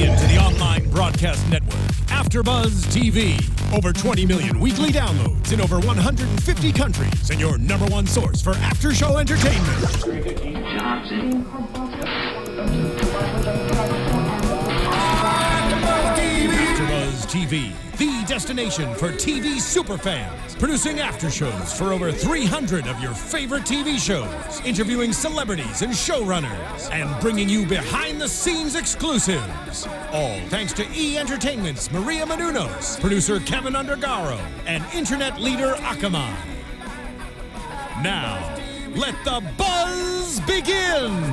into the online broadcast network, AFTERBUZZ TV. Over 20 million weekly downloads in over 150 countries, and your number one source for after-show entertainment. AFTERBUZZ TV, the destination for TV superfans. Producing aftershows for over 300 of your favorite TV shows, interviewing celebrities and showrunners, and bringing you behind-the-scenes exclusives. All thanks to E! Entertainment's Maria Menounos, producer Kevin Undergaro, and internet leader Akamai. Now, let the buzz begin!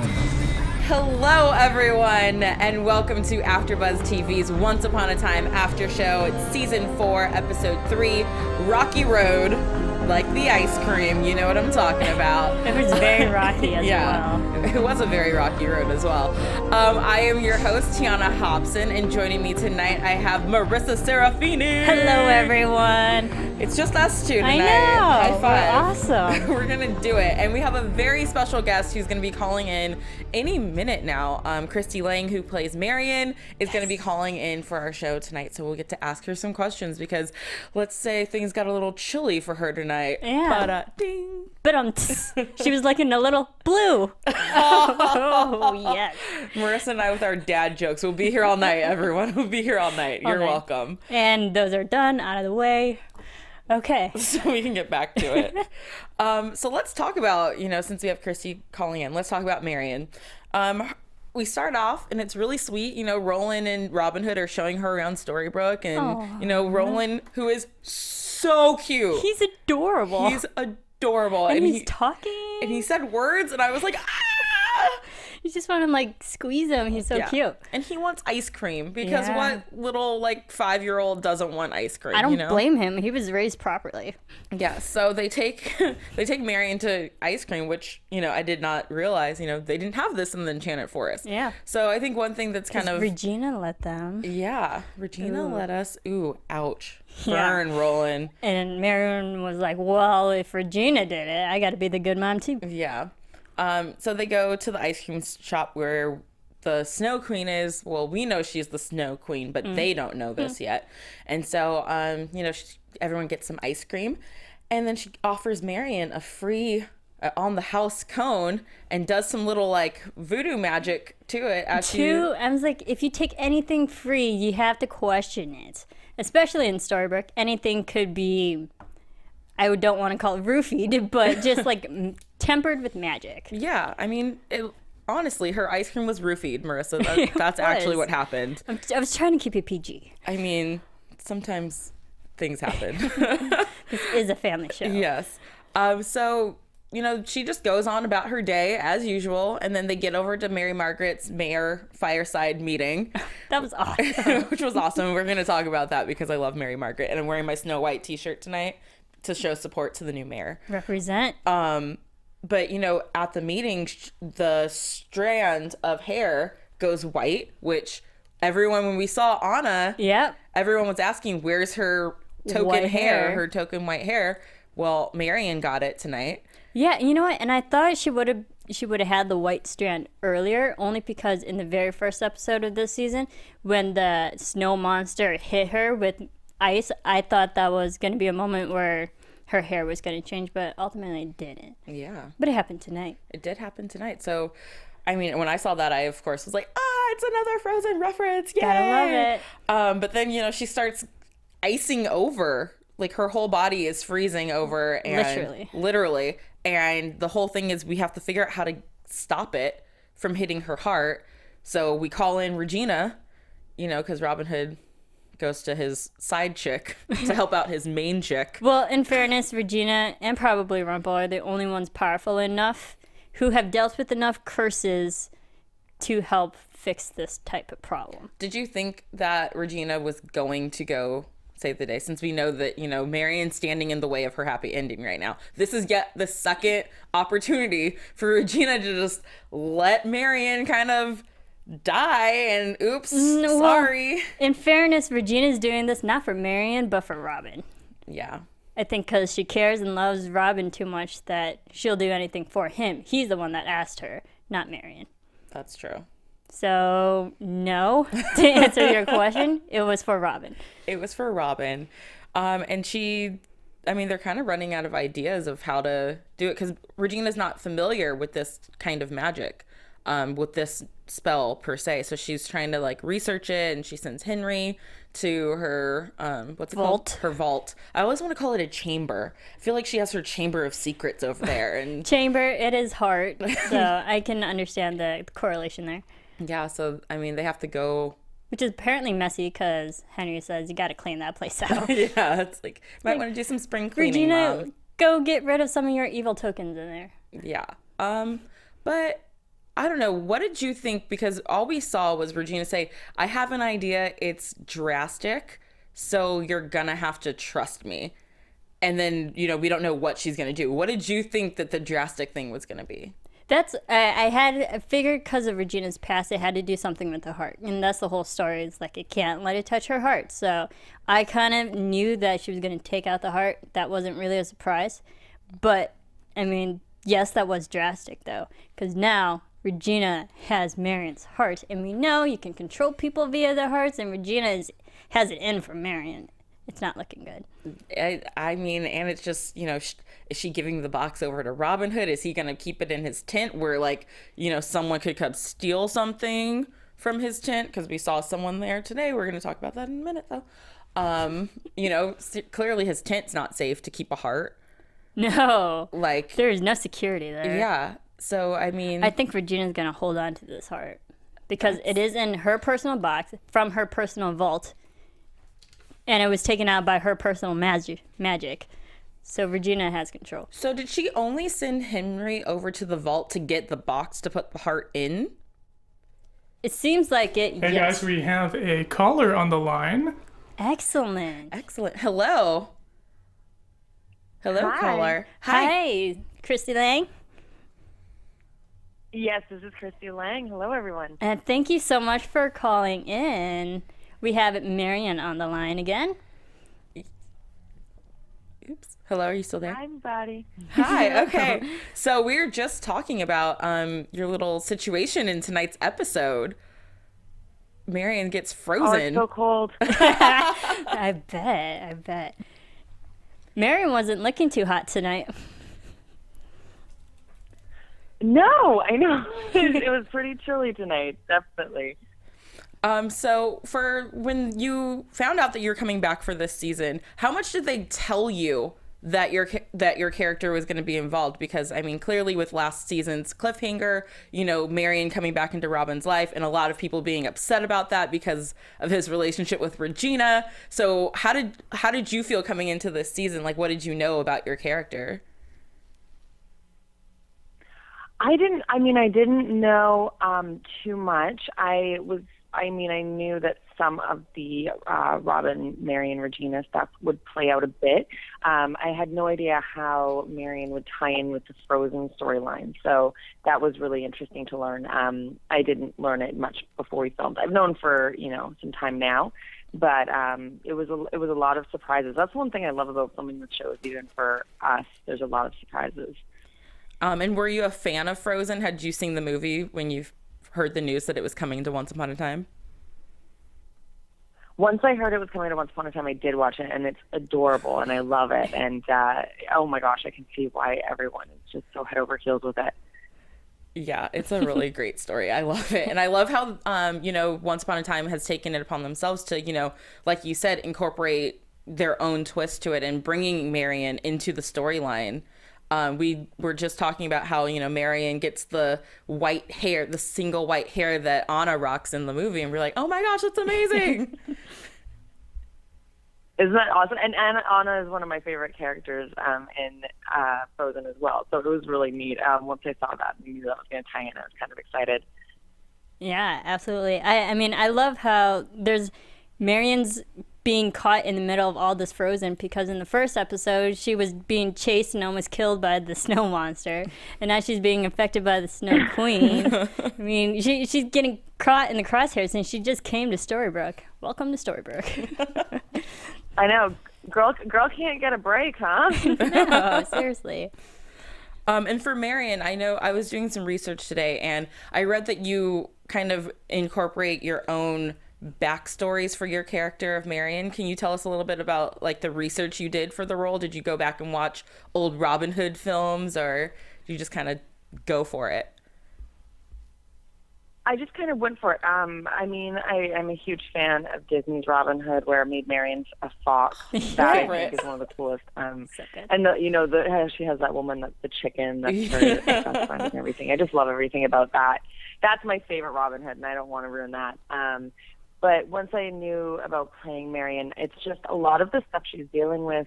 Hello, everyone, and welcome to AFTERBUZZ TV's Once Upon a Time After Show. It's Season 4, Episode 3, Rocky Road, like the ice cream. You know what I'm talking about. It was very rocky as well. It was a very rocky road as well. I am your host, Tiona Hobson, and joining me tonight, I have Marisa Serafini. Hello, everyone. It's just us two tonight. I know. High five. We're awesome. We're going to do it. And we have a very special guest who's going to be calling in any minute now. Christie Laing, who plays Marian, is going to be calling in for our show tonight. So we'll get to ask her some questions because let's say things got a little chilly for her tonight. Yeah. Ding. But she was looking a little blue. Oh, yes. Marisa and I with our dad jokes. We'll be here all night, everyone. We'll be here all night. You're welcome. And those are done, out of the way. Okay. So we can get back to it. So let's talk about, since we have Christie calling in, let's talk about Marian. We start off, and it's really sweet. Roland and Robin Hood are showing her around Storybrooke, and, Roland, who is so cute. He's adorable. He's adorable. And he's talking. And he said words, and I was like, ah! You just want to squeeze him. He's so cute. And he wants ice cream because what little 5-year-old doesn't want ice cream? I don't blame him. He was raised properly. Yeah. So they take Marian to ice cream, which I did not realize. They didn't have this in the Enchanted Forest. Yeah. So I think one thing that's kind of Regina let them. Yeah. Regina let us. Ooh, ouch. Burn, Roland. And Marian was like, well, if Regina did it, I got to be the good mom too. Yeah. So they go to the ice cream shop where the Snow Queen is. Well, we know she's the Snow Queen, but they don't know this yet. And so, everyone gets some ice cream. And then she offers Marian a free on-the-house cone and does some little, voodoo magic to it. I was like, if you take anything free, you have to question it. Especially in Storybrooke, anything could be... I don't want to call it roofied, but just tempered with magic. Yeah, I mean, honestly, her ice cream was roofied, Marisa. That's actually what happened. I was trying to keep it PG. I mean, sometimes things happen. This is a family show. Yes. So, she just goes on about her day as usual, and then they get over to Mary Margaret's mayor fireside meeting. That was awesome. Which was awesome. We're going to talk about that because I love Mary Margaret, and I'm wearing my Snow White t-shirt tonight to show support to the new mayor. Represent. But, at the meeting, the strand of hair goes white, which everyone, when we saw Anna, everyone was asking, where's her token hair, her token white hair? Well, Marian got it tonight. Yeah, you know what? And I thought she would have had the white strand earlier, only because in the very first episode of this season, when the snow monster hit her with ice, I thought that was going to be a moment where her hair was going to change, but ultimately it didn't. Yeah. But it happened tonight. It did happen tonight. So, I mean, when I saw that, I, of course, was like, it's another Frozen reference. Yay! Gotta love it. But then, she starts icing over. Her whole body is freezing over. And literally. And the whole thing is we have to figure out how to stop it from hitting her heart. So we call in Regina, because Robin Hood goes to his side chick to help out his main chick. Well, in fairness, Regina and probably Rumple are the only ones powerful enough who have dealt with enough curses to help fix this type of problem. Did you think that Regina was going to go save the day, since we know that, Marian's standing in the way of her happy ending right now? This is yet the second opportunity for Regina to just let Marian kind of die and oops, sorry. In fairness, Regina's doing this not for Marian, but for Robin. Yeah. I think because she cares and loves Robin too much that she'll do anything for him. He's the one that asked her, not Marian. That's true. So, no, to answer your question, it was for Robin. It was for Robin. And they're kind of running out of ideas of how to do it because Regina's not familiar with this kind of magic, with this spell per se. So she's trying to like research it, and she sends Henry to her, what's it called? Her vault. I always want to call it a chamber. I feel like she has her chamber of secrets over there. And chamber, it is heart. So I can understand the correlation there. Yeah, so, they have to go... Which is apparently messy because Henry says you got to clean that place out. Yeah, it's like, might want to do some spring cleaning, Regina, Mom. go get rid of some of your evil tokens in there. Yeah. But I don't know. What did you think? Because all we saw was Regina say, I have an idea. It's drastic, so you're going to have to trust me. And then, we don't know what she's going to do. What did you think that the drastic thing was going to be? That's I figured because of Regina's past, it had to do something with the heart, and that's the whole story. It's like it can't let it touch her heart. So I kind of knew that she was going to take out the heart. That wasn't really a surprise, but yes, that was drastic though, because now Regina has Marian's heart, and we know you can control people via their hearts, and Regina has it in for Marian. It's not looking good. And it's just, is she giving the box over to Robin Hood? Is he going to keep it in his tent where, someone could come steal something from his tent? Because we saw someone there today. We're going to talk about that in a minute, though. Clearly his tent's not safe to keep a heart. No. There is no security there. Yeah. So, I think Regina's going to hold on to this heart because it is in her personal box from her personal vault. And it was taken out by her personal magic. So Regina has control. So did she only send Henry over to the vault to get the box to put the heart in? It seems like it, Hey guys, we have a caller on the line. Excellent. Hello. Hello, Hi. caller. Hi, Christie Laing. Yes, this is Christie Laing. Hello, everyone. And thank you so much for calling in. We have Marian on the line again. Oops. Hello, are you still there? Hi, everybody. Hi, okay. So we were just talking about your little situation in tonight's episode. Marian gets frozen. Oh, it's so cold. I bet. Marian wasn't looking too hot tonight. No, I know. It was pretty chilly tonight, definitely. So for when you found out that you're coming back for this season, how much did they tell you that your character was going to be involved? Because clearly with last season's cliffhanger, Marian coming back into Robin's life, and a lot of people being upset about that because of his relationship with Regina. So how did you feel coming into this season? What did you know about your character? I didn't know too much. I knew that some of the Robin, Marian, Regina stuff would play out a bit. I had no idea how Marian would tie in with the Frozen storyline, so that was really interesting to learn. I didn't learn it much before we filmed. I've known for some time now, but it was a lot of surprises. That's one thing I love about filming the shows. Even for us, there's a lot of surprises. And were you a fan of Frozen? Had you seen the movie when you heard the news that it was coming to Once Upon a Time? Once I heard it was coming to Once Upon a Time, I did watch it, and it's adorable, and I love it. And oh my gosh, I can see why everyone is just so head over heels with it. Yeah, it's a really great story. I love it. And I love how, Once Upon a Time has taken it upon themselves to, like you said, incorporate their own twist to it and bringing Marian into the storyline. We were just talking about how, Marian gets the white hair, the single white hair that Anna rocks in the movie. And we're like, oh my gosh, that's amazing. Isn't that awesome? And Anna is one of my favorite characters in Frozen as well. So it was really neat. Once I saw that, I knew that was going to tie in. I was kind of excited. Yeah, absolutely. I love how there's Marian's being caught in the middle of all this Frozen, because in the first episode she was being chased and almost killed by the snow monster, and now she's being affected by the Snow Queen. She's getting caught in the crosshairs, and she just came to Storybrooke. Welcome to Storybrooke. I know, girl can't get a break, huh? No, seriously. And for Marian, I know I was doing some research today, and I read that you kind of incorporate your own backstories for your character of Marian. Can you tell us a little bit about like the research you did for the role? Did you go back and watch old Robin Hood films, or did you just kind of go for it? I just kind of went for it. I mean, I'm a huge fan of Disney's Robin Hood, where Maid Marian's a fox. That I think is one of the coolest. And she has that woman, the chicken, that's her best friend and everything. I just love everything about that. That's my favorite Robin Hood, and I don't want to ruin that. But once I knew about playing Marian, it's just a lot of the stuff she's dealing with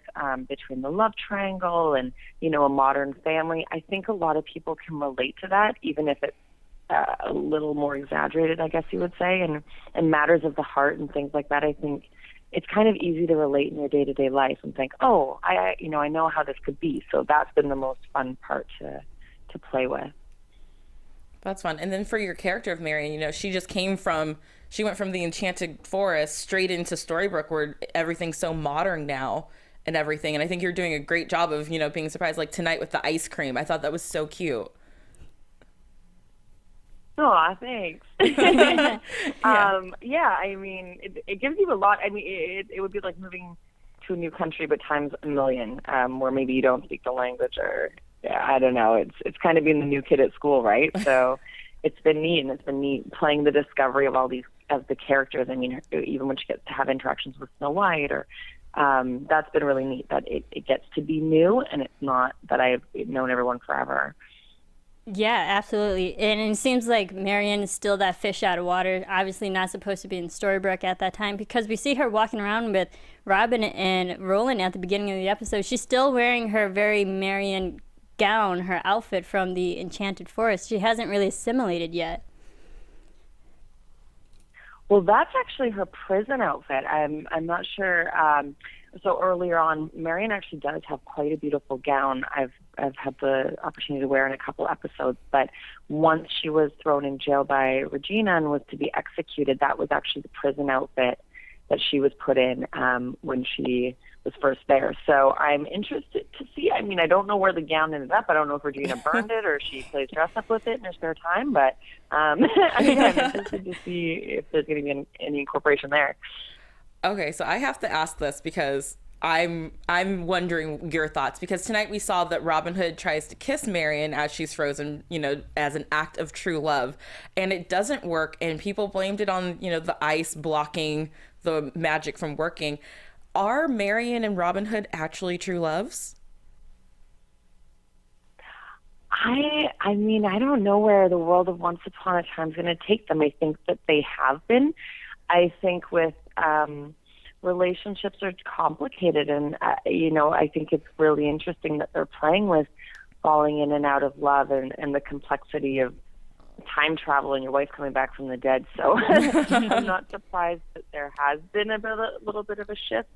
between the love triangle and, a modern family. I think a lot of people can relate to that, even if it's a little more exaggerated, I guess you would say, and matters of the heart and things like that. I think it's kind of easy to relate in your day-to-day life and think, oh, I know how this could be. So that's been the most fun part to play with. That's fun. And then for your character of Marian, she went from the Enchanted Forest straight into Storybrooke, where everything's so modern now and everything. And I think you're doing a great job of, being surprised, like tonight with the ice cream. I thought that was so cute. Oh, thanks. Yeah, I mean, it gives you a lot. I mean, it would be like moving to a new country, but times a million, where maybe you don't speak the language, or I don't know. It's kind of being the new kid at school, right? So it's been neat, and it's been neat playing the discovery of all these of the characters. I mean, even when she gets to have interactions with Snow White, or that's been really neat. That it gets to be new, and it's not that I've known everyone forever. Yeah, absolutely. And it seems like Marian is still that fish out of water, obviously not supposed to be in Storybrooke at that time, because we see her walking around with Robin and Roland at the beginning of the episode. She's still wearing her very Marian gown, her outfit from the Enchanted Forest. She hasn't really assimilated yet. Well, that's actually her prison outfit. I'm not sure. So earlier on, Marian actually does have quite a beautiful gown. I've had the opportunity to wear in a couple episodes, but once she was thrown in jail by Regina and was to be executed, that was actually the prison outfit that she was put in when she was first there. So I'm interested to see. I mean, I don't know where the gown ended up. I don't know if Regina burned it or she plays dress up with it in her spare time, but I'm interested to see if there's going to be any incorporation there. Okay, so I have to ask this because I'm wondering your thoughts, because tonight we saw that Robin Hood tries to kiss Marian as she's frozen, as an act of true love, and it doesn't work, and people blamed it on, the ice blocking the magic from working. Are Marian and Robin Hood actually true loves? I mean, I don't know where the world of Once Upon a Time is going to take them. I think that they have been. I think with relationships are complicated, and I think it's really interesting that they're playing with falling in and out of love and the complexity of time travel and your wife coming back from the dead. So I'm not surprised that there has been a little bit of a shift.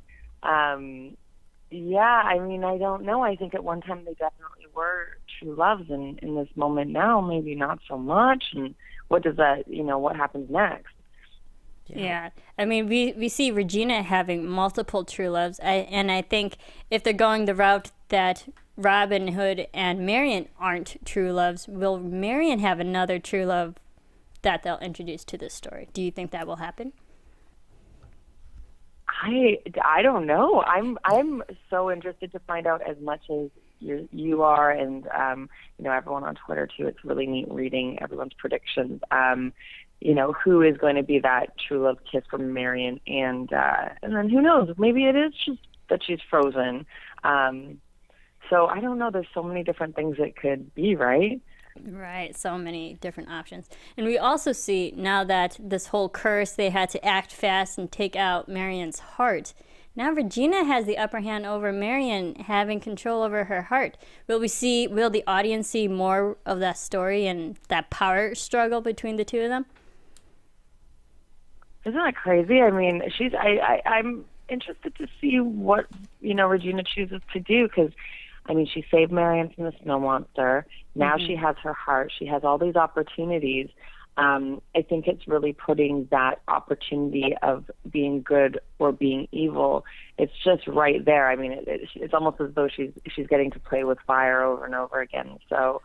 Yeah, I mean, I don't know. I think at one time they definitely were true loves, and in this moment now, maybe not so much. And what does that, what happens next? Yeah. I mean, we see Regina having multiple true loves, and I think if they're going the route that Robin Hood and Marian aren't true loves, will Marian have another true love that they'll introduce to this story? Do you think that will happen? I don't know. I'm so interested to find out as much as you are, and everyone on Twitter too. It's really neat reading everyone's predictions. Who is going to be that true love kiss from Marian, and then who knows? Maybe it is just that she's frozen. So I don't know. There's so many different things it could be, right? Right, so many different options. And we also see now that this whole curse, they had to act fast and take out Marian's heart. Now Regina has the upper hand over Marian, having control over her heart. Will the audience see more of that story and that power struggle between the two of them? Isn't that crazy? I mean, I'm interested to see what, Regina chooses to do, because I mean, she saved Marian from the snow monster. Now she has her heart. She has all these opportunities. I think it's really putting that opportunity of being good or being evil. It's just right there. I mean, it's almost as though she's getting to play with fire over and over again. So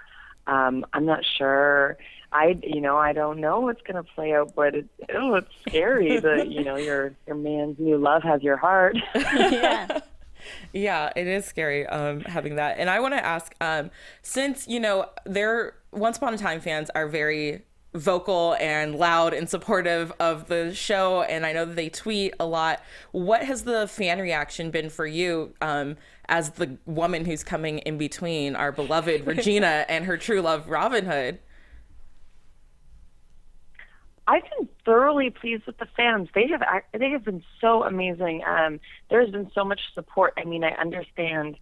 I'm not sure. I don't know what's going to play out, but it's scary that your man's new love has your heart. Yeah. Yeah, it is scary having that. And I want to ask, since they're Once Upon a Time fans are very vocal and loud and supportive of the show, and I know that they tweet a lot. What has the fan reaction been for you as the woman who's coming in between our beloved Regina and her true love Robin Hood? I've been thoroughly pleased with the fans. They have been so amazing. There's been so much support. I mean, I understand.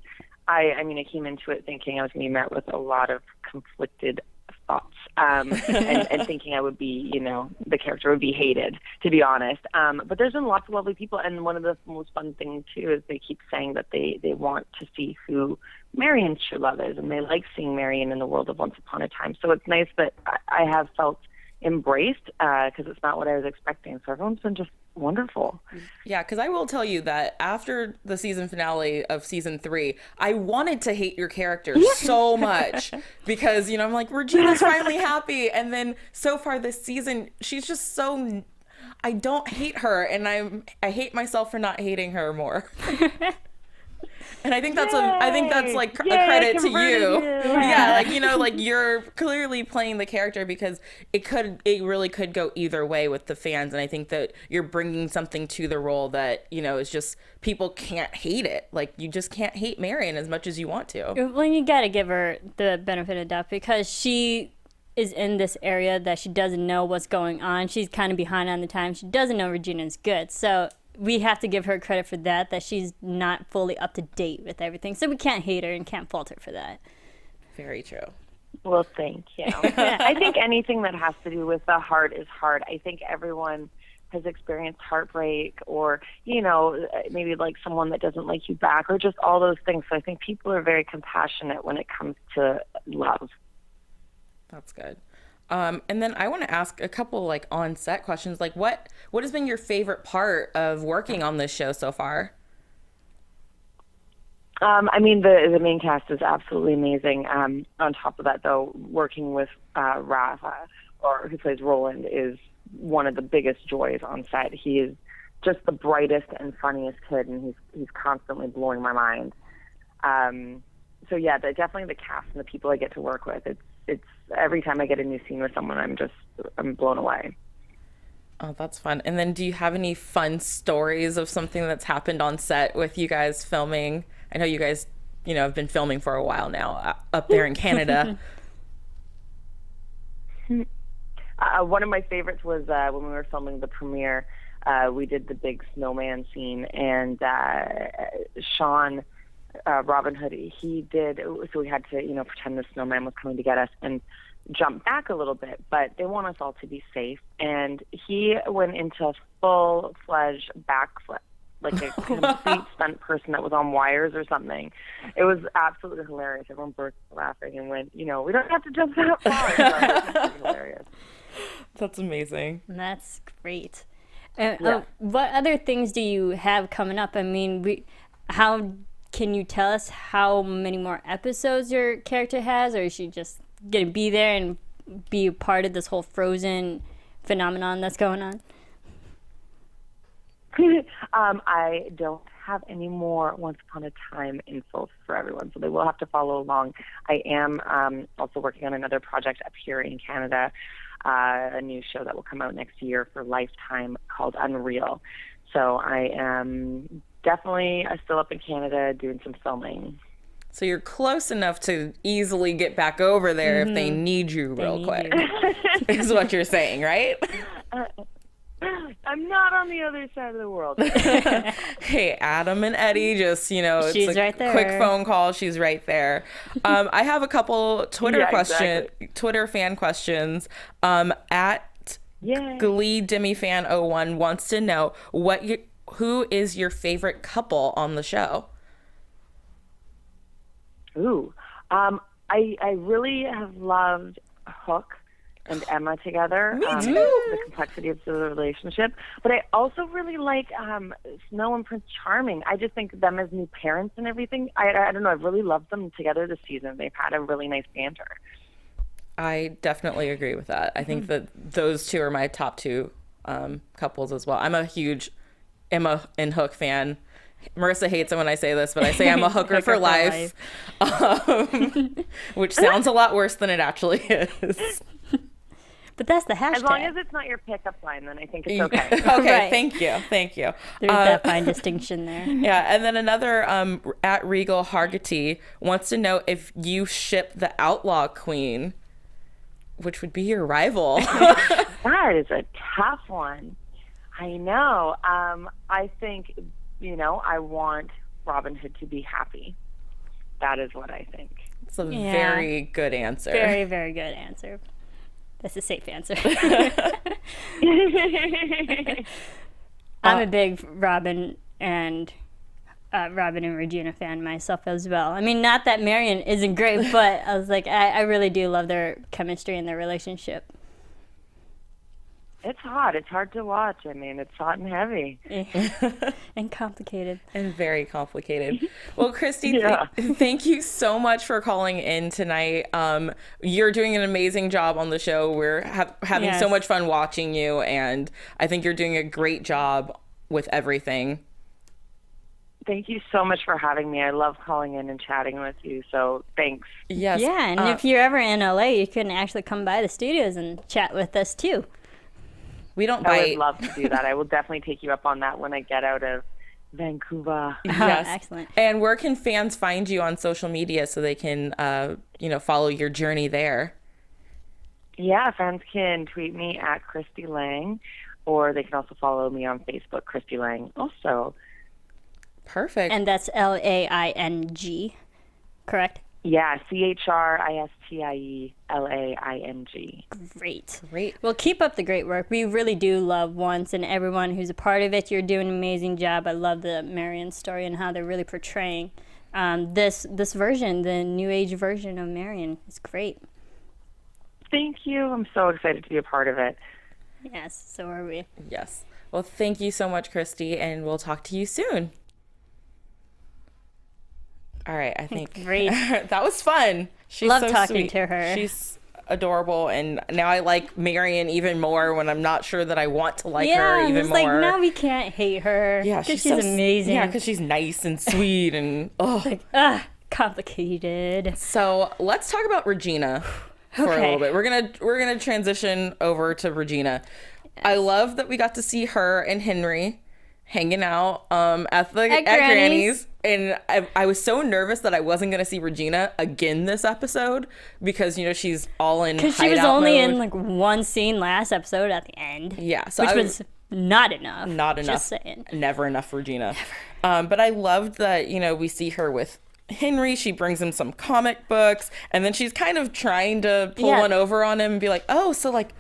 I came into it thinking I was going to be met with a lot of conflicted thoughts, and thinking I would be, the character would be hated, to be honest. But there's been lots of lovely people, and one of the most fun things too is they keep saying that they want to see who Marian's true love is, and they like seeing Marian in the world of Once Upon a Time. So it's nice that I have felt embraced, because it's not what I was expecting. So everyone's been just wonderful. Yeah, because I will tell you that after the season finale of season 3, I wanted to hate your character so much because, I'm like, Regina's finally happy. And then so far this season, she's just so, I don't hate her, and I hate myself for not hating her more. And I think that's like a credit to you. Yeah, like you're clearly playing the character, because it really could go either way with the fans, and I think that you're bringing something to the role that is just, people can't hate it. Like, you just can't hate Marian as much as you want to. Well, you got to give her the benefit of the doubt, because she is in this area that she doesn't know what's going on. She's kind of behind on the time. She doesn't know Regina's good, so we have to give her credit for that she's not fully up to date with everything. So we can't hate her and can't fault her for that. Very true. Well, thank you. I think anything that has to do with the heart is hard. I think everyone has experienced heartbreak, or, maybe like someone that doesn't like you back, or just all those things. So I think people are very compassionate when it comes to love. That's good. And then I want to ask a couple like on-set questions. Like, what has been your favorite part of working on this show so far? The main cast is absolutely amazing. On top of that, though, working with Rafa, or who plays Roland, is one of the biggest joys on set. He is just the brightest and funniest kid, and he's constantly blowing my mind. So yeah, definitely the cast and the people I get to work with. It's every time I get a new scene with someone, I'm blown away. Oh, that's fun. And then do you have any fun stories of something that's happened on set with you guys filming? I know you guys, have been filming for a while now up there in Canada. One of my favorites was when we were filming the premiere. We did the big snowman scene, and Sean, Robin Hood, he did, so we had to, pretend the snowman was coming to get us and jump back a little bit, but they want us all to be safe. And he went into a full-fledged backflip, like a complete stunt person that was on wires or something. It was absolutely hilarious. Everyone burst laughing and went, we don't have to jump that far. So it was hilarious. That's amazing. That's great. What other things do you have coming up? How can you tell us how many more episodes your character has, or is she just going to be there and be a part of this whole Frozen phenomenon that's going on? I don't have any more Once Upon a Time info for everyone, so they will have to follow along. I am also working on another project up here in Canada, a new show that will come out next year for Lifetime called Unreal. So I am definitely still up in Canada doing some filming. So you're close enough to easily get back over there if they need you real quick, is what you're saying, right? I'm not on the other side of the world. Hey, Adam and Eddie, just, it's she's a right there. Quick phone call. She's right there. I have a couple Twitter Twitter fan questions. At Glee Demifan01 wants to know who is your favorite couple on the show? Ooh, I really have loved Hook and Emma together. Me too. The complexity of the relationship. But I also really like Snow and Prince Charming. I just think them as new parents and everything. I don't know. I've really loved them together this season. They've had a really nice banter. I definitely agree with that. I think that those two are my top two couples as well. I'm a huge Emma and Hook fan. Marisa hates it when I say this, but I say I'm a hooker for life. Which sounds a lot worse than it actually is. But that's the hashtag. As long as it's not your pickup line, then I think it's okay. Okay, Right. thank you. There's that fine distinction there. Yeah, and then another at Regal Hargitay wants to know if you ship the Outlaw Queen, which would be your rival. That is a tough one. I know. I think, I want Robin Hood to be happy. That is what I think. It's a very good answer. Very, very good answer. That's a safe answer. I'm a big Robin and Regina fan myself as well. I mean, not that Marian isn't great, but I was like, I really do love their chemistry and their relationship. It's hot. It's hard to watch. I mean, it's hot and heavy. And complicated. And very complicated. Well, Christy, Yeah. thank you so much for calling in tonight. You're doing an amazing job on the show. We're having so Yes. much fun watching you, and I think you're doing a great job with everything. Thank you so much for having me. I love calling in and chatting with you, so thanks. Yes. Yeah, and if you're ever in LA, you can actually come by the studios and chat with us too. We don't I bite. would love to do that. I will definitely take you up on that when I get out of Vancouver. Yes. Excellent. And where can fans find you on social media so they can, follow your journey there? Yeah, fans can tweet me at Christie Laing, or they can also follow me on Facebook, Christie Laing. Also, Perfect. And that's Laing, correct? yeah, ChristieLaing. Great. Great. Well, keep up the great work. We really do love Once and everyone who's a part of it. You're doing an amazing job. I love the Marian story and how they're really portraying this version, the new age version of Marian. It's great. Thank you. I'm so excited to be a part of it. Yes, so are we. Yes. Well, thank you so much, Christy, and we'll talk to you soon. All right, I think Great. that was fun. She's Love so talking sweet. to her. She's adorable, and now I like Marian even more when I'm not sure that I want to like her Yeah, even it's more. like now we can't hate her. Yeah, because she's she's so, amazing. Yeah, because she's nice and sweet and Complicated. So let's talk about Regina for a Okay. little bit. We're gonna transition over to Regina. I love that we got to see her and Henry hanging out at Granny's. And I was so nervous that I wasn't going to see Regina again this episode because, she's all in Because she was hideout only mode. in like one scene last episode at the end. Yeah. So which I was not enough. not enough. Just saying. Never enough for Regina. But I loved that, we see her with Henry. She brings him some comic books. And then she's kind of trying to pull one over on him and be like, oh, so like,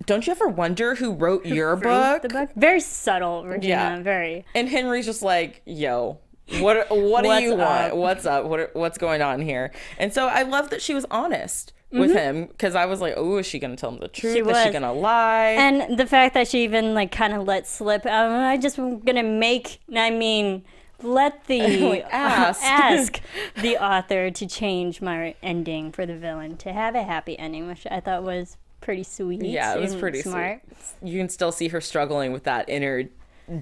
don't you ever wonder who wrote your book? The book? Very subtle, Regina. Yeah. Very. And Henry's just like, yo, what do you want? What's up? What's going on here? And so I love that she was honest with him because I was like, oh, is she going to tell him the truth? Is she going to lie? And the fact that she even like kind of let slip, I just gonna let the ask the author to change my ending for the villain to have a happy ending, which I thought was pretty sweet. Yeah, it was and pretty smart. sweet. You can still see her struggling with that inner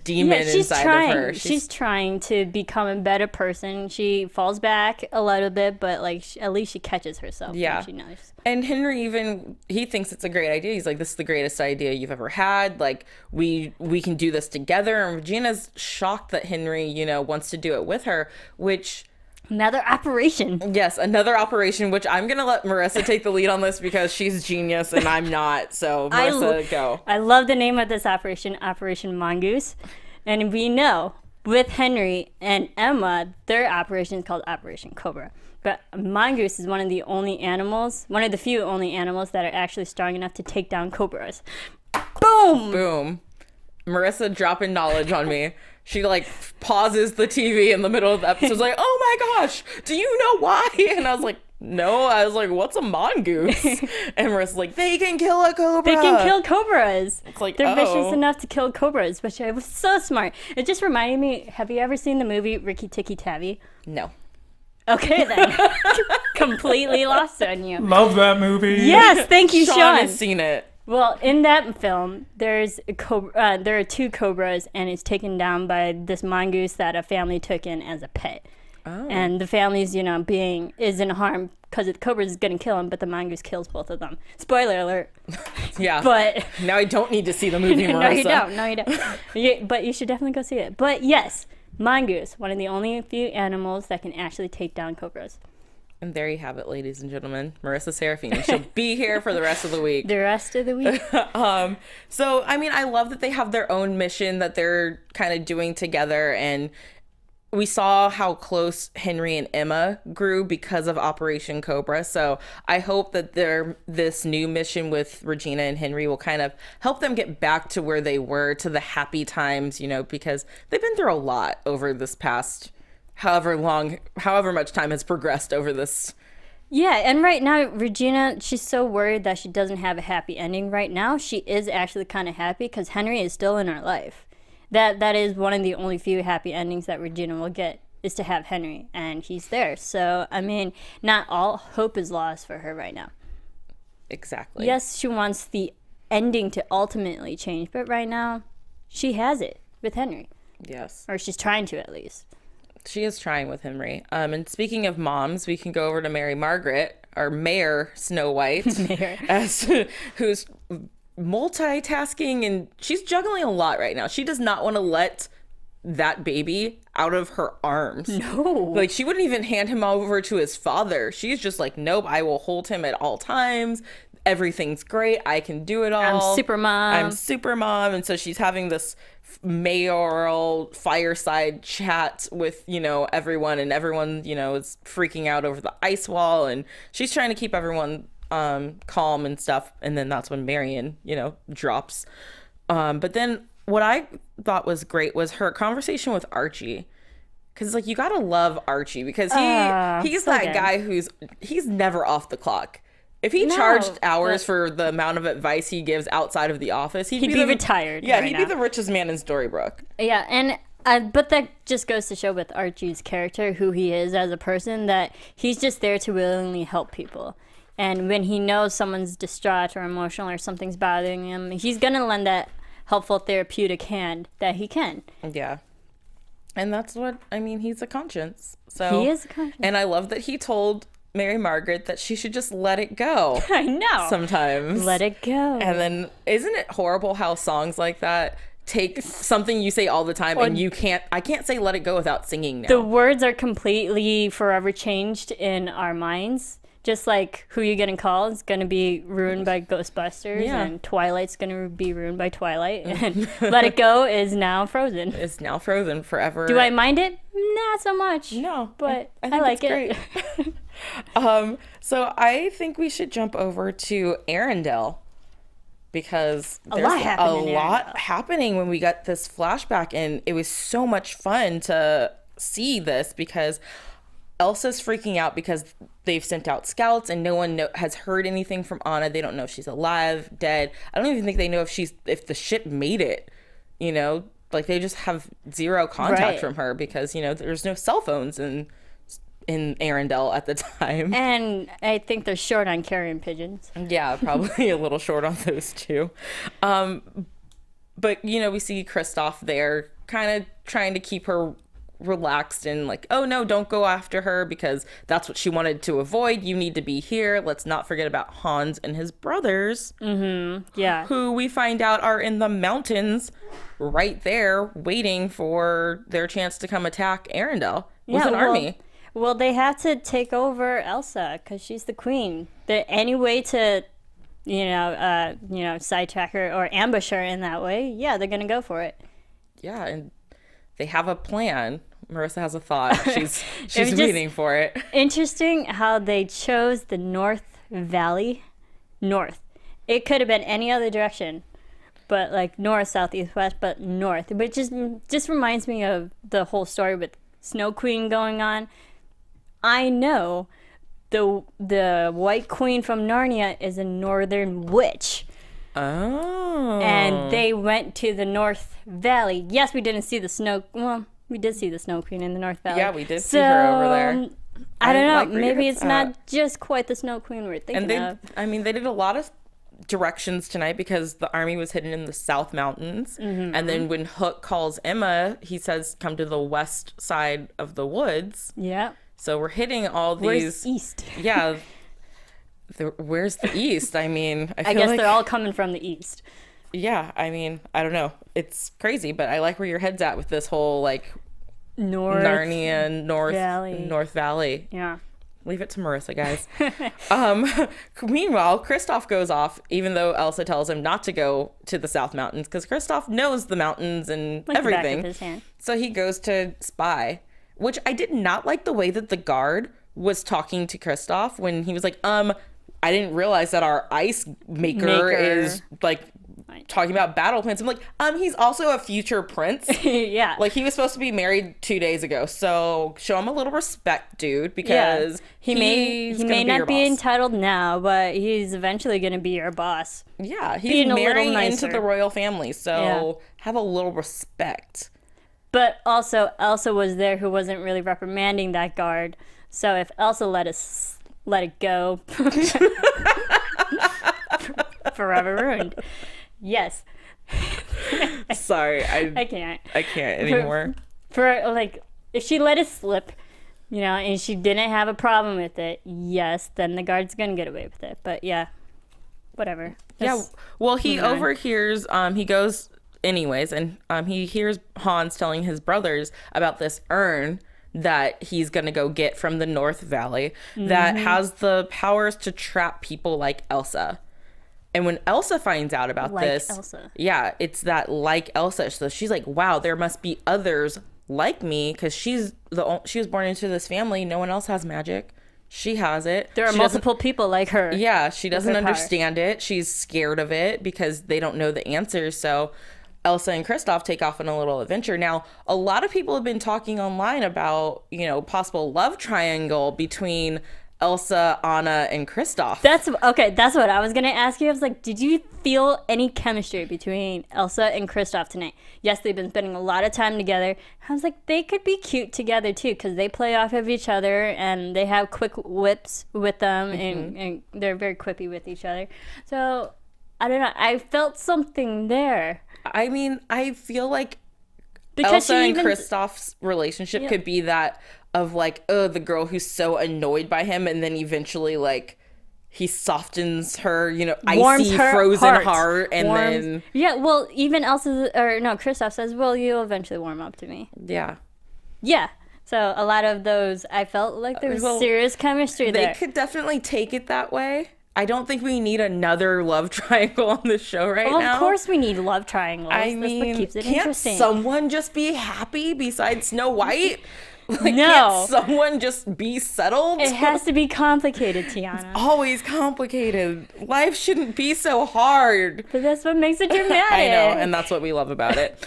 demon inside of her. She's trying to become a better person. She falls back a little bit, but like at least she catches herself. Yeah. When she knows. And Henry he thinks it's a great idea. He's like, this is the greatest idea you've ever had. Like we can do this together. And Regina's shocked that Henry, wants to do it with her, which Another operation. Yes, another operation, which I'm going to let Marisa take the lead on this because she's genius and I'm not. So, Marisa, go. I love the name of this operation, Operation Mongoose. And we know with Henry and Emma, their operation is called Operation Cobra. But Mongoose is one of the few only animals that are actually strong enough to take down cobras. Boom! Boom. Marisa dropping knowledge on me. She pauses the TV in the middle of the episode, like, oh my gosh, do you know why? And I was like, No, I was like, what's a mongoose? And Marisa's like, they can kill a cobra. They can kill cobras. It's like, they're vicious enough to kill cobras, which I was so smart. It just reminded me, have you ever seen the movie Ricky Tikki Tavi? No. Okay, then. Completely lost on you. Love that movie. Yes, thank you, Sean. has seen it. Well, in that film, there are 2 cobras, and it's taken down by this mongoose that a family took in as a pet. Oh. And the family's, is in harm because the cobra is going to kill him, but the mongoose kills both of them. Spoiler alert. Yeah. But now I don't need to see the movie, Marisa. No, you don't. But you should definitely go see it. But yes, mongoose, one of the only few animals that can actually take down cobras. And there you have it, ladies and gentlemen. Marisa Serafini. She'll be here for the rest of the week. The rest of the week. So, I mean, I love that they have their own mission that they're kind of doing together. And we saw how close Henry and Emma grew because of Operation Cobra. So I hope that this new mission with Regina and Henry will kind of help them get back to where they were, to the happy times, because they've been through a lot over this past however much time has progressed over this. Yeah, and right now, Regina, she's so worried that she doesn't have a happy ending right now. She is actually kind of happy because Henry is still in her life. That is one of the only few happy endings that Regina will get, is to have Henry, and he's there. So, I mean, not all hope is lost for her right now. Exactly. Yes, she wants the ending to ultimately change, but right now, she has it with Henry. Yes. Or she's trying to, at least. She is trying with Henry. And speaking of moms, we can go over to Mary Margaret, or Mayor Snow White, who's multitasking, and she's juggling a lot right now. She does not want to let that baby out of her arms. No. Like, she wouldn't even hand him over to his father. She's just like, nope, I will hold him at all times. Everything's great. I can do it all. I'm super mom. And so she's having this mayoral fireside chat with, everyone, and everyone, is freaking out over the ice wall, and she's trying to keep everyone calm and stuff. And then that's when Marian, drops. But then what I thought was great was her conversation with Archie. Because, you got to love Archie, because he's so that good guy he's never off the clock. If he charged hours for the amount of advice he gives outside of the office, he'd be retired. Yeah, he'd be the richest man in Storybrooke. Yeah, and but that just goes to show with Archie's character, who he is as a person, that he's just there to willingly help people. And when he knows someone's distraught or emotional or something's bothering him, he's going to lend that helpful therapeutic hand that he can. Yeah. And that's what, he's a conscience. So he is a conscience. And I love that he told Mary Margaret that she should just let it go. I know. Sometimes. Let it go. And then, isn't it horrible how songs like that take something you say all the time, and I can't say let it go without singing now. The words are completely forever changed in our minds. Just like Who You Gonna Call is going to be ruined by Ghostbusters, and Twilight's going to be ruined by Twilight, and Let It Go is now frozen. It's now frozen forever. Do I mind it? Not so much. No. But I like it. Great. So I think we should jump over to Arendelle, because there's a lot happening when we got this flashback, and it was so much fun to see this, because Elsa's freaking out because they've sent out scouts and no one has heard anything from Anna. They don't know if she's alive, dead. I don't even think they know if the ship made it, they just have zero contact from her, because, there's no cell phones in Arendelle at the time. And I think they're short on carrion pigeons. Yeah, probably a little short on those too. But, we see Kristoff there kind of trying to keep her relaxed and like, oh no, don't go after her, because that's what she wanted to avoid. You need to be here. Let's not forget about Hans and his brothers. Yeah. Who we find out are in the mountains right there waiting for their chance to come attack Arendelle with an army. Well, they have to take over Elsa because she's the queen. Any way to, sidetrack her or ambush her in that way, yeah, they're going to go for it. Yeah, and they have a plan. Marisa has a thought. She's waiting for it. Interesting how they chose the North Valley. North. It could have been any other direction, but like north, south, east, west, but north. Which just reminds me of the whole story with Snow Queen going on. I know the White Queen from Narnia is a northern witch. Oh. And they went to the North Valley. Yes, we didn't see the snow. Well, we did see the Snow Queen in the North Valley. Yeah, we did see her over there. I don't know. like where Maybe it's it's not just quite the Snow Queen we're thinking of. They did a lot of directions tonight because the army was hidden in the South Mountains. Mm-hmm. And then when Hook calls Emma, he says, come to the west side of the woods. Yeah. So we're hitting all these. Where's east? Yeah. Where's the east? I mean, I guess they're all coming from the east. Yeah, I mean, I don't know. It's crazy, but I like where your head's at with this whole like Narnia North Valley. Yeah. Leave it to Marissa, guys. Meanwhile, Kristoff goes off, even though Elsa tells him not to go to the South Mountains, because Kristoff knows the mountains and Like everything. the back of his hand. So he goes to spy, which I did not like the way that the guard was talking to Kristoff when he was like, I didn't realize that our ice maker is like talking about battle plans. I'm like, he's also a future prince. Yeah. Like he was supposed to be married 2 days ago. So show him a little respect, dude, because he may not be entitled now, but he's eventually going to be your boss. Yeah, he's Being marrying into the royal family. So have a little respect. But also Elsa was there, who wasn't really reprimanding that guard. So if Elsa let it go, forever ruined. Yes. Sorry, I can't. I can't anymore. For like, if she let it slip, and she didn't have a problem with it, yes, then the guard's gonna get away with it. But yeah, whatever. Yeah. Well, he overhears. He goes anyways, and he hears Hans telling his brothers about this urn that he's gonna go get from the North Valley that has the powers to trap people like Elsa. And when Elsa finds out about Elsa. Yeah, it's that like Elsa. So she's like, wow, there must be others like me, because she was born into this family. No one else has magic. She has it. There are multiple people like her. Yeah, she doesn't understand it. She's scared of it because they don't know the answers. So Elsa and Kristoff take off on a little adventure. Now, a lot of people have been talking online about, possible love triangle between Elsa, Anna, and Kristoff. That's what I was going to ask you. I was like, did you feel any chemistry between Elsa and Kristoff tonight? Yes, they've been spending a lot of time together. I was like, they could be cute together too, because they play off of each other and they have quick whips with them, and they're very quippy with each other. So, I don't know. I felt something there. I mean, I feel like Because Elsa and Kristoff's relationship could be that of like, the girl who's so annoyed by him, and then eventually like he softens her, icy frozen heart, and then well, even Kristoff says, well, you'll eventually warm up to me. Yeah. So a lot of those, I felt like there was serious chemistry there. They could definitely take it that way. I don't think we need another love triangle on the show now. Of course we need love triangles. I mean, that's what keeps it can't interesting. someone just be happy besides Snow White? Like, No. Can't someone just be settled? It has to be complicated, Tiona. Always complicated. Life shouldn't be so hard. But that's what makes it dramatic. I know, and that's what we love about it.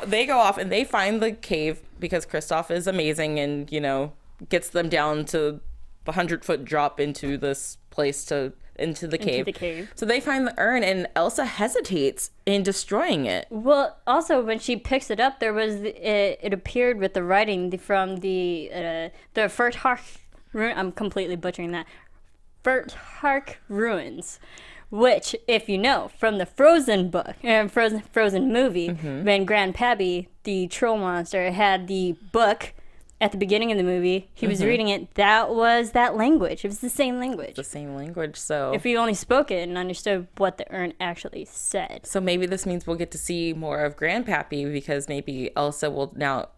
They go off and they find the cave because Kristoff is amazing and, gets them down to the 100-foot drop into this place into the cave. So they find the urn, and Elsa hesitates in destroying it. Well, also when she picks it up, it appeared with the writing from the Ferthark ruin. I'm completely butchering that. Ferthark ruins, which, if you know, from the Frozen book and Frozen movie, when Grandpappy, the troll monster, had the book. At the beginning of the movie, he was reading it. That was that language. It was the same language. So if you only spoke it and understood what the urn actually said. So maybe this means we'll get to see more of Grandpappy, because maybe Elsa will now,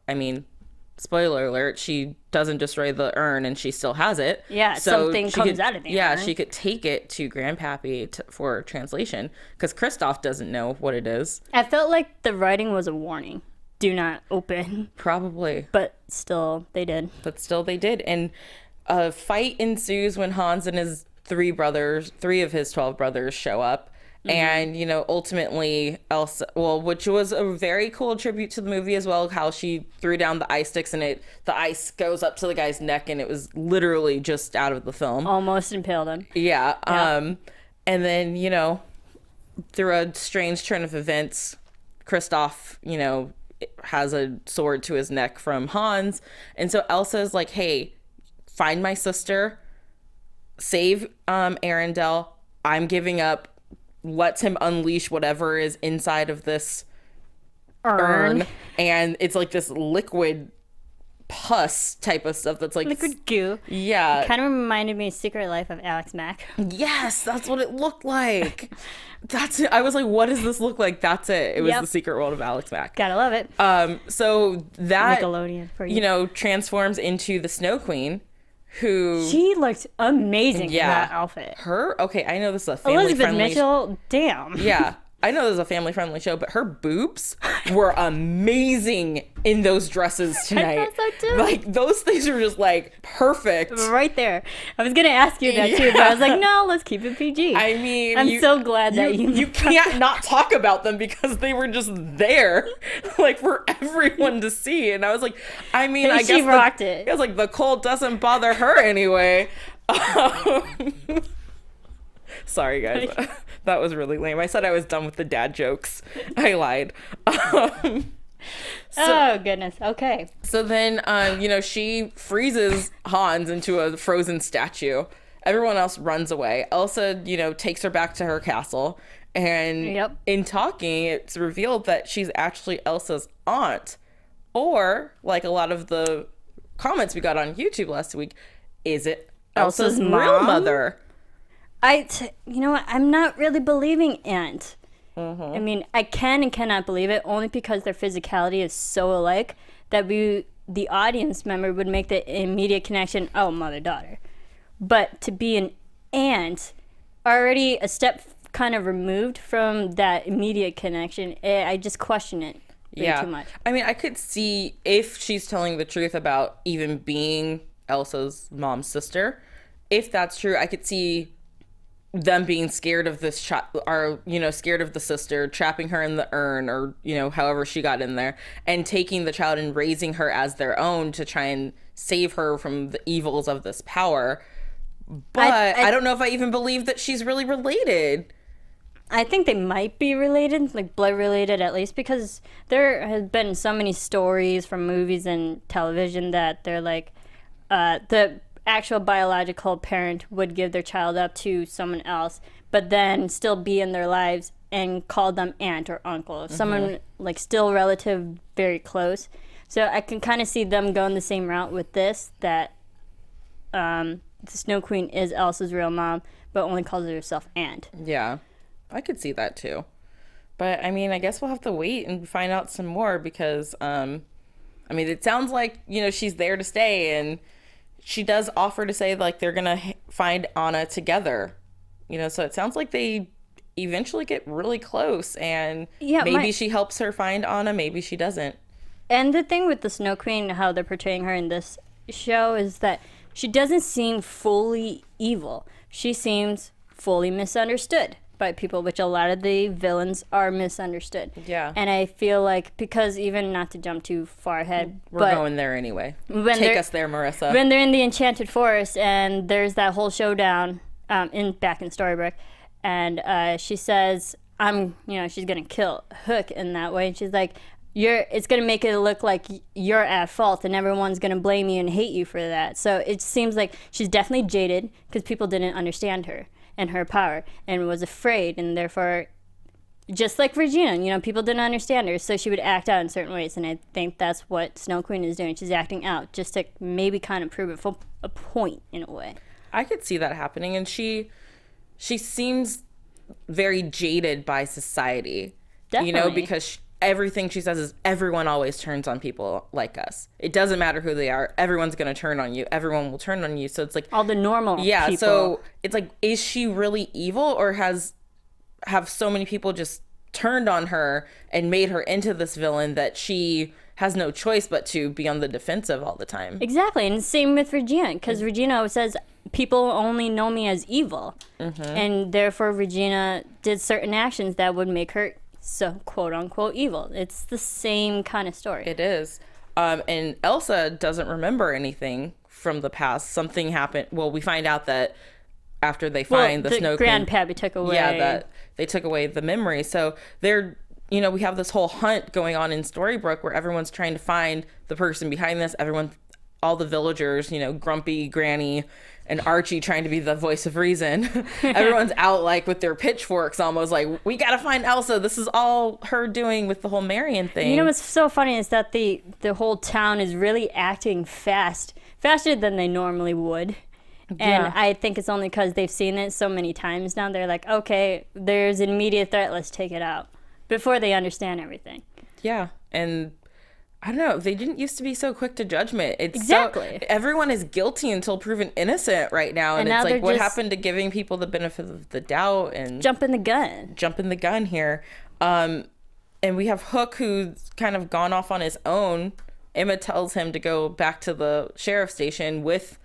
spoiler alert, she doesn't destroy the urn and she still has it. Yeah, so something comes out of the urn. She could take it to Grandpappy for translation, because Kristoff doesn't know what it is. I felt like the writing was a warning. Do not open. Probably. But still, they did. And a fight ensues when Hans and his three of his 12 brothers show up. And, you know, ultimately Elsa, well, which was a very cool tribute to the movie as well, how she threw down the ice sticks and the ice goes up to the guy's neck, and it was literally just out of the film. Almost impaled him. Yeah. And then, you know, through a strange turn of events, Kristoff, you know, has a sword to his neck from Hans. And so Elsa's like, hey, find my sister, save Arendelle. I'm giving up. Lets him unleash whatever is inside of this urn. And it's like this liquid pus type of stuff that's like liquid goo. Yeah. Kind of reminded me of Secret Life of Alex Mack. Yes, that's what it looked like. That's it. I was like, what does this look like? That's it. It was the Secret World of Alex Mack. Gotta love it. So that, Nickelodeon for you. You know, transforms into the Snow Queen, who she looked amazing in that outfit. Okay, I know this is a family Elizabeth friendly Mitchell, damn. Yeah, I know this is a family friendly show, but her boobs were amazing in those dresses tonight. I thought so too. Like, those things were just like perfect. Right there. I was gonna ask you that too, but I was like, no, let's keep it PG. I mean, I'm so glad that you can't not talk about them because they were just there, like, for everyone to see. And I was like, I mean, I guess she rocked it. I was like, the cold doesn't bother her anyway. Sorry, guys. That was really lame. I said I was done with the dad jokes. I lied. Oh, goodness. Okay. So then, you know, she freezes Hans into a frozen statue. Everyone else runs away. Elsa, you know, takes her back to her castle. And in talking, it's revealed that she's actually Elsa's aunt. Or, like a lot of the comments we got on YouTube last week, is it Elsa's real mother? You know what? I'm not really believing aunt. I mean, I can and cannot believe it only because their physicality is so alike that the audience member, would make the immediate connection, oh, mother-daughter. But to be an aunt, already a step kind of removed from that immediate connection, I just question it way too much. I mean, I could see if she's telling the truth about even being Elsa's mom's sister. If that's true, I could see them being scared of this child, or, you know, scared of the sister, trapping her in the urn, or, you know, however she got in there, and taking the child and raising her as their own to try and save her from the evils of this power. But I don't know if I even believe that she's really related. I think they might be related, like blood related at least, because there has been so many stories from movies and television that they're like, the actual biological parent would give their child up to someone else, but then still be in their lives and call them aunt or uncle. Someone like still relative, very close. So I can kind of see them going the same route with this, that the Snow Queen is Elsa's real mom, but only calls herself aunt. Yeah, I could see that too. But I mean, I guess we'll have to wait and find out some more because, I mean, it sounds like, you know, she's there to stay, and she does offer to say, like, they're going to find Anna together, you know, so it sounds like they eventually get really close, and maybe she helps her find Anna, maybe she doesn't. And the thing with the Snow Queen, how they're portraying her in this show, is that she doesn't seem fully evil. She seems fully misunderstood by people, which a lot of the villains are misunderstood. Yeah. And I feel like, because even, not to jump too far ahead, we're going there anyway. Take us there, Marissa. When they're in the Enchanted Forest and there's that whole showdown back in Storybrooke, and she says, she's gonna kill Hook in that way, and she's like, it's gonna make it look like you're at fault and everyone's gonna blame you and hate you for that. So it seems like she's definitely jaded because people didn't understand her and her power, and was afraid, and therefore, just like Regina, you know, people didn't understand her, so she would act out in certain ways, and I think that's what Snow Queen is doing. She's acting out just to maybe kind of prove it for a point, in a way. I could see that happening, and she seems very jaded by society. Definitely. You know, because everything she says is, everyone always turns on people like us. It doesn't matter who they are. Everyone's going to turn on you. Everyone will turn on you. So it's like all the normal people. So it's like, is she really evil, or have so many people just turned on her and made her into this villain that she has no choice but to be on the defensive all the time. Exactly, and same with Regina, because Regina says people only know me as evil, and therefore Regina did certain actions that would make her so quote unquote evil. It's the same kind of story. It is. And Elsa doesn't remember anything from the past. Something happened. Well, we find out that after they find the Snow Queen, grandpappy took away. Yeah, that they took away the memory. So they're, you know, we have this whole hunt going on in Storybrooke where everyone's trying to find the person behind this. All the villagers, you know, Grumpy, Granny, and Archie trying to be the voice of reason. Everyone's out like with their pitchforks almost like, we gotta find Elsa. This is all her doing with the whole Marian thing. You know what's so funny is that the whole town is really acting faster than they normally would. And I think it's only because they've seen it so many times now. They're like, okay, there's an immediate threat. Let's take it out before they understand everything. Yeah. And I don't know. They didn't used to be so quick to judgment. It's exactly. Everyone is guilty until proven innocent right now. And it's like, what happened to giving people the benefit of the doubt and jumping the gun here. And we have Hook, who's kind of gone off on his own. Emma tells him to go back to the sheriff's station with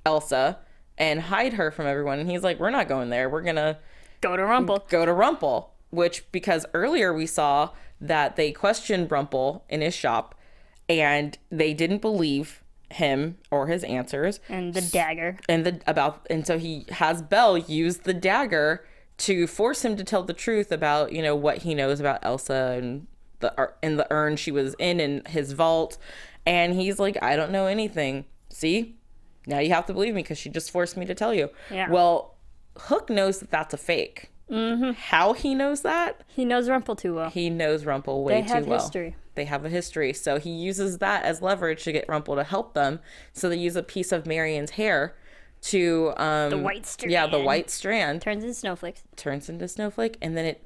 Elsa and hide her from everyone. And he's like, we're not going there. We're going to go to Rumple. Which, because earlier we saw that they questioned Rumple in his shop and they didn't believe him or his answers. And the dagger. And so he has Belle use the dagger to force him to tell the truth about, you know, what he knows about Elsa and the urn she was in his vault. And he's like, I don't know anything. See? Now you have to believe me because she just forced me to tell you. Yeah. Well, Hook knows that that's a fake. Mm-hmm. How he knows that? He knows Rumple too well. He knows Rumple way too well. They have history. They have a history. So he uses that as leverage to get Rumple to help them. So they use a piece of Marian's hair to... the white strand. Yeah, the white strand. Turns into Snowflake. And then it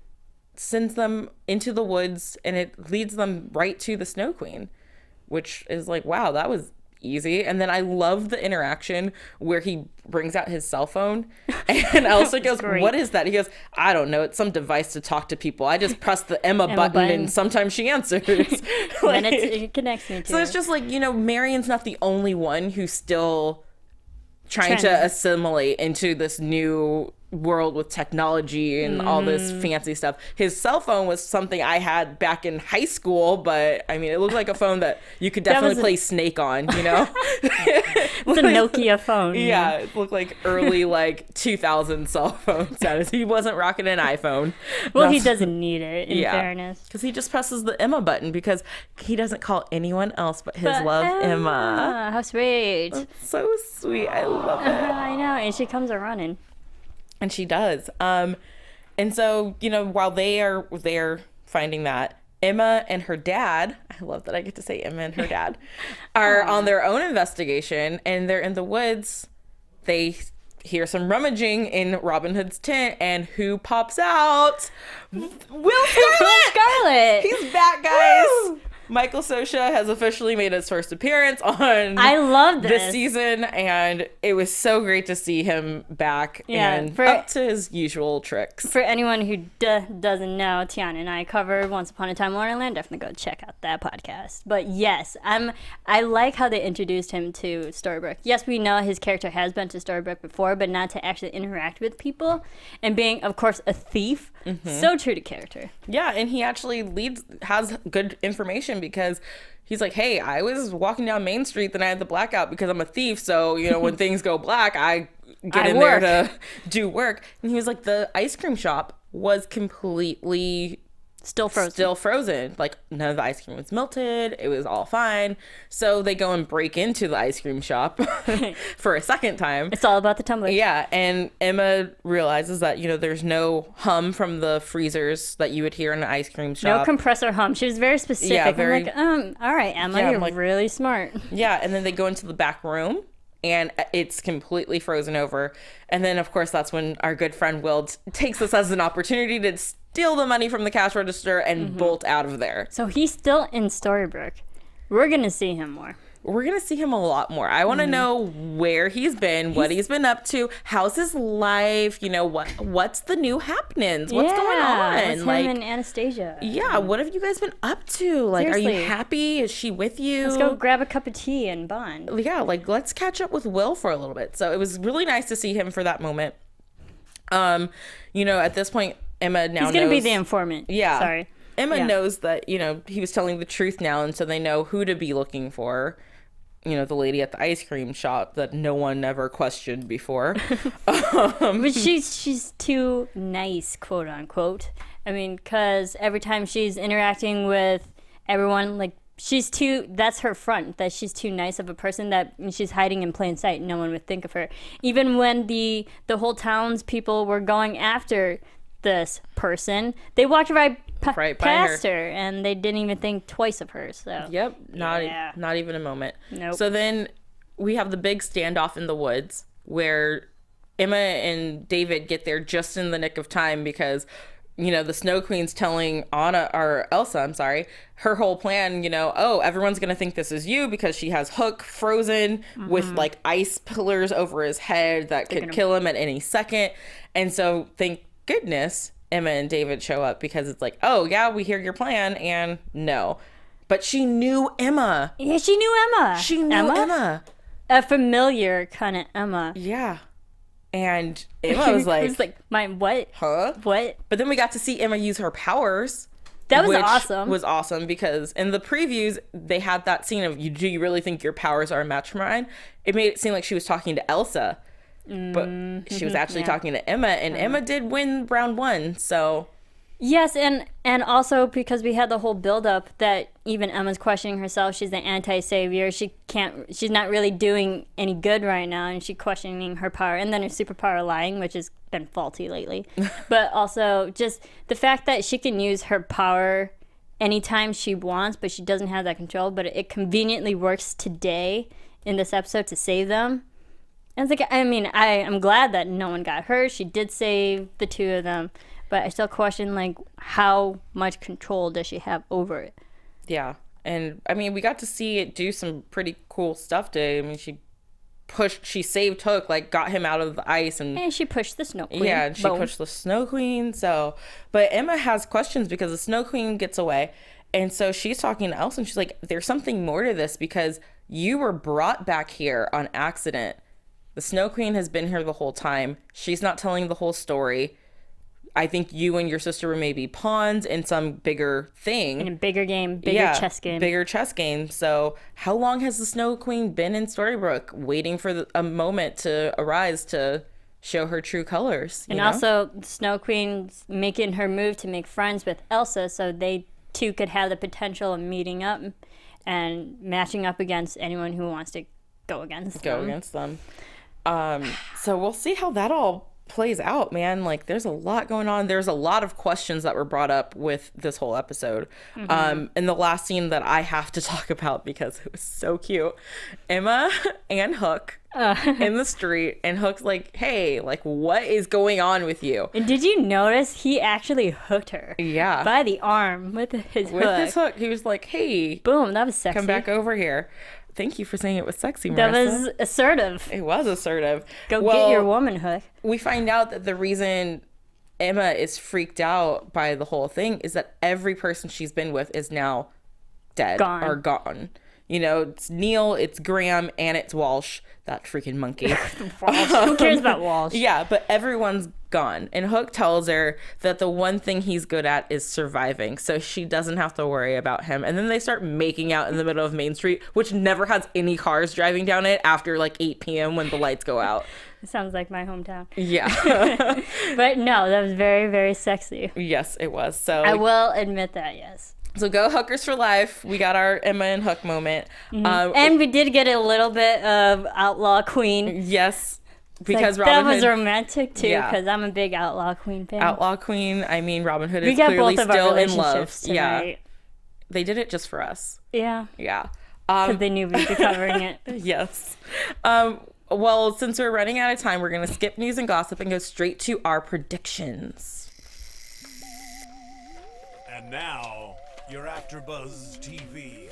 sends them into the woods and it leads them right to the Snow Queen, which is like, wow, that was easy. And then I love the interaction where he brings out his cell phone and Elsa goes, what is that? He goes, I don't know, it's some device to talk to people. I just press the Emma button and sometimes she answers. And it connects me to so it's just like, you know, Marian's not the only one who's still trying to assimilate into this new world with technology and all this fancy stuff. His cell phone was something I had back in high school, but I mean, it looked like a phone that you could definitely play Snake on, you know? It's a Nokia phone. Yeah, it looked like early, like, 2000 cell phone status. He wasn't rocking an iPhone. Well, he doesn't need it, in fairness. Because he just presses the Emma button because he doesn't call anyone else but his love, Emma. How sweet. That's so sweet. I love it. I know, and she comes a-running. And she does. And so, you know, while they are there finding that, Emma and her dad, I love that I get to say Emma and her dad, are on their own investigation, and they're in the woods. They hear some rummaging in Robin Hood's tent, and who pops out? Will Scarlet! He's back, guys! Woo! Michael Sosha has officially made his first appearance on this season, and it was so great to see him back and up to his usual tricks. For anyone who doesn't know, Tiona and I covered Once Upon a Time in Wonderland. Definitely go check out that podcast. But yes, I like how they introduced him to Storybrooke. Yes, we know his character has been to Storybrooke before, but not to actually interact with people. And being, of course, a thief, so true to character. Yeah, and he actually has good information because he's like, hey, I was walking down Main Street the night of the blackout because I'm a thief. So, you know, when things go black, I get in there to do work. And he was like, the ice cream shop was completely still frozen. Like, none of the ice cream was melted. It was all fine. So they go and break into the ice cream shop for a second time. It's all about the tumbler. Yeah. And Emma realizes that, you know, there's no hum from the freezers that you would hear in an ice cream shop. No compressor hum. She was very specific. Yeah, I'm like, all right, Emma, you're like, really smart. Yeah. And then they go into the back room and it's completely frozen over. And then, of course, that's when our good friend Will takes this as an opportunity to steal the money from the cash register and bolt out of there. So he's still in Storybrooke. We're going to see him more. we're going to see him a lot more. I want to know where he's been, what he's been up to, how's his life, you know, what's the new happenings, what's going on? What's like, him and Anastasia? Yeah, what have you guys been up to? Like, are Seriously. you happy? Is she with you? Let's go grab a cup of tea and bond. Yeah, like, let's catch up with Will for a little bit. So it was really nice to see him for that moment. You know, at this point, Emma now He's going to be knows- the informant. Yeah. Sorry. Emma knows that, you know, he was telling the truth now, and so they know who to be looking for. You know, the lady at the ice cream shop that no one ever questioned before. But she's too nice, quote unquote. I mean, because every time she's interacting with everyone, like, that's her front, that she's too nice of a person, that she's hiding in plain sight. No one would think of her. Even when the whole townspeople were going after this person, they walked right Right by past her. her, and they didn't even think twice of her. So Yep, Yeah. not even a moment. Nope. So then we have the big standoff in the woods where Emma and David get there just in the nick of time because, you know, the Snow Queen's telling Elsa, I'm sorry, her whole plan, you know, oh, everyone's going to think this is you because she has Hook frozen with like ice pillars over his head that could kill him at any second. And so thank goodness Emma and David show up because it's like, oh, yeah, we hear your plan. And no. But she knew Emma. yeah, she knew Emma. She knew Emma. A familiar kind of Emma. Yeah. And Emma was like, It was like, my what? huh? What? But then we got to see Emma use her powers. That was which awesome. Was awesome because in the previews, they had that scene of, do you really think your powers are a match for mine? It made it seem like she was talking to Elsa. But she was actually talking to Emma, and Emma did win round 1. So Yes, and also because we had the whole build-up that even Emma's questioning herself. She's the anti-savior. She's not really doing any good right now, and she's questioning her power. And then her superpower lying, which has been faulty lately. But also just the fact that she can use her power anytime she wants, but she doesn't have that control. But it conveniently works today in this episode to save them. And it's like, I mean, I'm glad that no one got hurt. She did save the two of them. But I still question, like, how much control does she have over it? yeah. And I mean, we got to see it do some pretty cool stuff today. I mean, she saved Hook, like got him out of the ice, and she pushed the Snow Queen. yeah, and she pushed the Snow Queen. So, but Emma has questions because the Snow Queen gets away, and so she's talking to Elsa, and she's like, "There's something more to this because you were brought back here on accident. The Snow Queen has been here the whole time. She's not telling the whole story. I think you and your sister were maybe pawns in some bigger thing. In a bigger game, bigger chess game. Bigger chess game. So how long has the Snow Queen been in Storybrooke waiting for a moment to arise to show her true colors? And also, the Snow Queen's making her move to make friends with Elsa so they two could have the potential of meeting up and matching up against anyone who wants to go against them. So we'll see how that all plays out, man. Like, there's a lot going on. There's a lot of questions that were brought up with this whole episode. And the last scene that I have to talk about because it was so cute, Emma and Hook in the street, and Hook's like, hey, like, what is going on with you? And did you notice he actually hooked her? Yeah. By the arm with his hook. He was like, hey, Boom, that was sexy. come back over here. Thank you for saying it was sexy, Marisa. That was assertive. It was assertive. Go get your woman hook. We find out that the reason Emma is freaked out by the whole thing is that every person she's been with is now dead or gone. You know, it's Neil, it's Graham, and it's Walsh, that freaking monkey. Who cares about Walsh? Yeah, but everyone's gone. And Hook tells her that the one thing he's good at is surviving, so she doesn't have to worry about him. And then they start making out in the middle of Main Street, which never has any cars driving down it after like 8 p.m. when the lights go out. It sounds like my hometown. Yeah. But no, that was very, very sexy. Yes, it was. So I will admit that, yes. So go Hookers for life. We got our Emma and Hook moment. And we did get a little bit of Outlaw Queen. Yes, because like, Robin that was Hood, romantic too, because I'm a big Outlaw Queen fan. Outlaw Queen. I mean, Robin Hood we is got clearly both of our still in love. relationships tonight. Yeah, they did it just for us. Yeah. Yeah. Because they knew we'd be covering it. Yes. Well, since we're running out of time, we're going to skip news and gossip and go straight to our predictions. And now, your AFTERBUZZ TV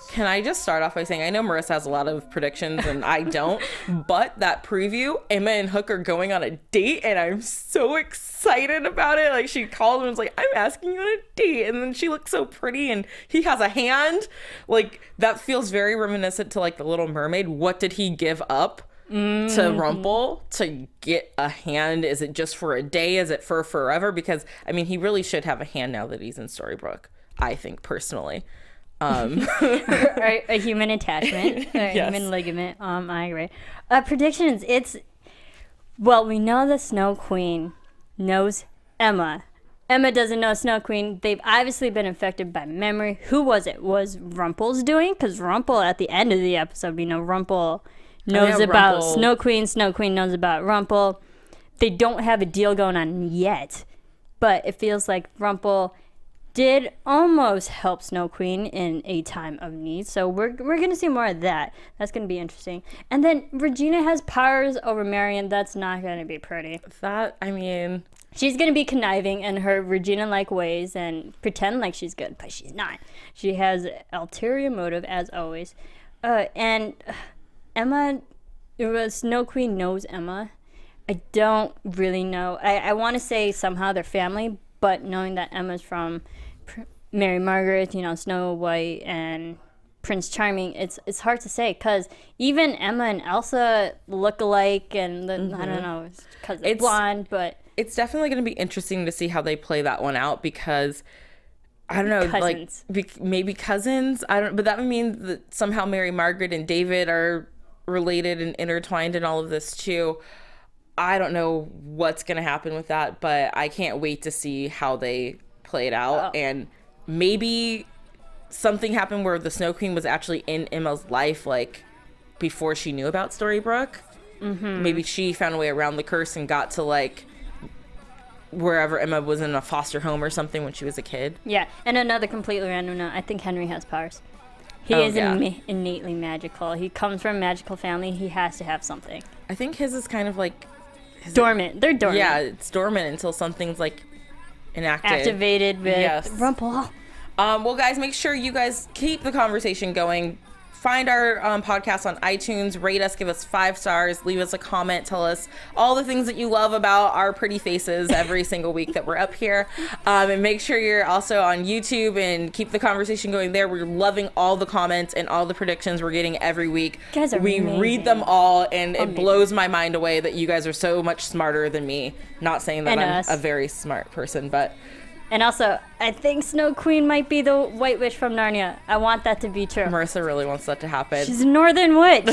Can I just start off by saying, I know Marissa has a lot of predictions and I don't, but that preview, Emma and Hook are going on a date and I'm so excited about it. Like, she called and was like, I'm asking you on a date. And then she looks so pretty and he has a hand. Like, that feels very reminiscent to like The Little Mermaid. What did he give up to Rumple to get a hand? Is it just for a day? Is it for forever? Because, I mean, he really should have a hand now that he's in Storybrooke, I think, personally. A human attachment, or Yes. human ligament. I agree. Predictions. We know the Snow Queen knows Emma. Emma doesn't know Snow Queen. They've obviously been infected by memory. Who was it? Was Rumple's doing? Because Rumple, at the end of the episode, we know Rumple knows about Rumple. Snow Queen. Snow Queen knows about Rumple. They don't have a deal going on yet, but it feels like Rumple did almost help Snow Queen in a time of need. So we're going to see more of that. That's going to be interesting. And then Regina has powers over Marian. That's not going to be pretty. She's going to be conniving in her Regina-like ways and pretend like she's good, but she's not. She has ulterior motive, as always. And Emma, Snow Queen knows Emma. I don't really know. I want to say somehow they're family, but knowing that Emma's from Mary Margaret, Snow White and Prince Charming, it's hard to say because even Emma and Elsa look alike, and I don't know, because it's blonde, but it's definitely going to be interesting to see how they play that one out because I don't know, cousins. Maybe cousins. But that would mean that somehow Mary Margaret and David are related and intertwined in all of this too. I don't know what's going to happen with that, but I can't wait to see how they play it out. And maybe something happened where the Snow Queen was actually in Emma's life, like, before she knew about Storybrooke. Mm-hmm. Maybe she found a way around the curse and got to, like, wherever Emma was in a foster home or something when she was a kid. Yeah, and another completely random note, I think Henry has powers. He is innately magical. He comes from a magical family. He has to have something. I think his is kind of like... Dormant. They're dormant. Yeah, it's dormant until something's, like, enacted. Activated with Rumple. Well, guys, make sure you guys keep the conversation going. Find our podcast on iTunes. Rate us. Give us 5 stars. Leave us a comment. Tell us all the things that you love about our pretty faces every single week that we're up here. And make sure you're also on YouTube and keep the conversation going there. We're loving all the comments and all the predictions we're getting every week. You guys are we amazing. read them all, and it blows my mind away that you guys are so much smarter than me. Not saying that I'm a very smart person, but... And also, I think Snow Queen might be the White Witch from Narnia. I want that to be true. Marissa really wants that to happen. She's a Northern Witch.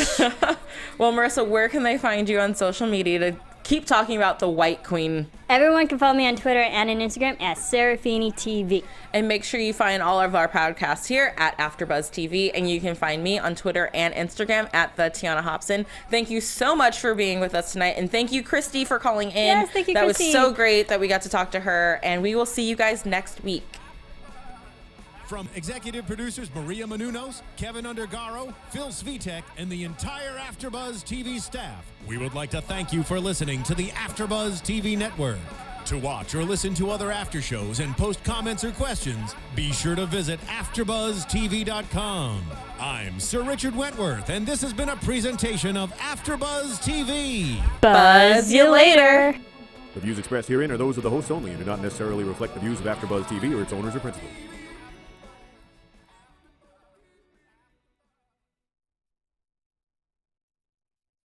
Well, Marissa, where can they find you on social media to keep talking about the White Queen? Everyone can follow me on Twitter and on Instagram at Serafini TV. And make sure you find all of our podcasts here at AfterBuzz TV. And you can find me on Twitter and Instagram at the Tiona Hobson. Thank you so much for being with us tonight. And thank you, Christie, for calling in. Yes, thank you, Christie. That was so great that we got to talk to her. And we will see you guys next week. From executive producers Maria Menounos, Kevin Undergaro, Phil Svitek, and the entire AfterBuzz TV staff, we would like to thank you for listening to the AfterBuzz TV network. To watch or listen to other after shows and post comments or questions, be sure to visit AfterBuzzTV.com. I'm Sir Richard Wentworth, and this has been a presentation of AfterBuzz TV. Buzz you later. The views expressed herein are those of the hosts only and do not necessarily reflect the views of AfterBuzz TV or its owners or principals.